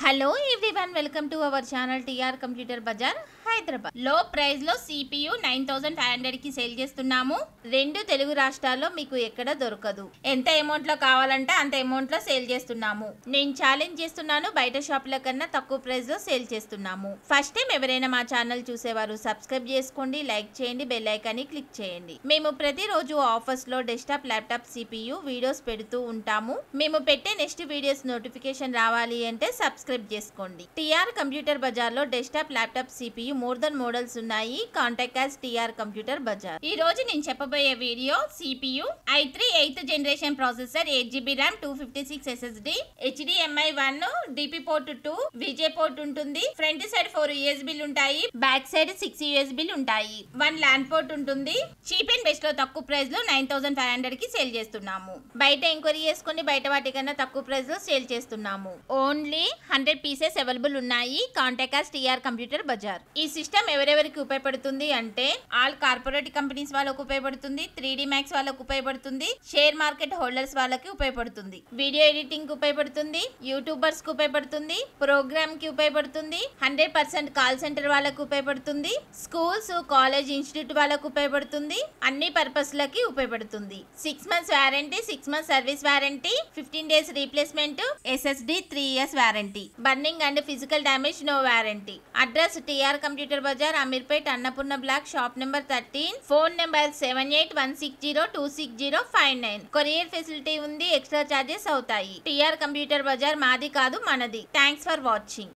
Hello everyone, welcome to our channel TR computer Bazaar Hyderabad. లో price లో CPU 9500 కి sale చేస్తున్నాము. రెండు తెలుగు రాష్ట్రాల్లో మీకు ఎక్కడ దొరకదు. ఎంత అమౌంట్ లో కావాలంటే అంత అమౌంట్ లో సేల్ చేస్తున్నాము. నేను ఛాలెంజ్ చేస్తున్నాను, బయట షాపుల కన్నా తక్కువ ప్రైస్ లో సేల్ చేస్తున్నాము. ఫస్ట్ టైం ఎవరైనా మా ఛానల్ చూసేవారు సబ్స్క్రైబ్ చేసుకోండి, లైక్ చేయండి, బెల్ ఐకాన్ ని క్లిక్ చేయండి. మేము ప్రతిరోజు ఆఫర్స్ లో డెస్క్టాప్, ల్యాప్టాప్ CPU వీడియోస్ పెడుతూ ఉంటాము. మేము పెట్టే నెక్స్ట్ వీడియోస్ నోటిఫికేషన్ రావాలి అంటే సబ్స్క్రైబ్ చేసుకోండి. టీఆర్ కంప్యూటర్ బజార్ లో desktop, laptop CPU more than models ఉన్నాయి. Contact as TR computer Bazar. ఈ రోజు నేను చెప్పబోయే video CPU i3 8th generation processor, 8GB RAM, 256 SSD, HDMI 1, DP port 2, VJ port ఉంటుంది. ఫ్రంట్ సైడ్ 4 USB ఉంటాయి, బ్యాక్ సైడ్ 6 USB ఉంటాయి. 1 LAN port ఉంటుంది. Cheap and best లో తక్కువ ప్రైస్ లో 9500 కి సేల్ చేస్తున్నాము. బయట ఎంక్వైరీ చేసుకోండి, బయట వాటికన్నా తక్కువ ప్రైస్ లో సేల్ చేస్తున్నాము. ఓన్లీ 100 పీసెస్ అవైలబుల్ ఉన్నాయి. Contact as TR computer Bazar. ఈ సిస్టమ్ ఎవరెవరికి ఉపయోగపడుతుంది అంటే ఆల్ కార్పొరేట్ కంపెనీస్ వాళ్ళకు ఉపయోగపడుతుంది, 3D Max వాళ్ళకు ఉపయోగపడుతుంది, షేర్ మార్కెట్ హోల్డర్స్ వాళ్ళకి ఉపయోగపడుతుంది, వీడియో ఎడిటింగ్ కి ఉపయోగపడుతుంది, యూట్యూబర్స్ కి ఉపయోగపడుతుంది, ప్రోగ్రామ్ కి ఉపయోగపడుతుంది, 100% కాల్ సెంటర్ వాళ్ళకు ఉపయోగపడుతుంది, స్కూల్స్, కాలేజ్, ఇన్స్టిట్యూట్ వాళ్ళకు ఉపయోగపడుతుంది, అన్ని పర్పస్ లకి ఉపయోగపడుతుంది. 6 months warranty, 6 months service warranty, 15 days replacement, SSD 3 years warranty, burning and physical damage no warranty. Address TR computer Bazaar, Ameerpet, Annapurna block, shop number 13. Phone number 7816026059. Courier facility ఉంది, extra charges అవుతాయి. TR computer Bazaar మాది కాదు, మనది. Thanks for watching.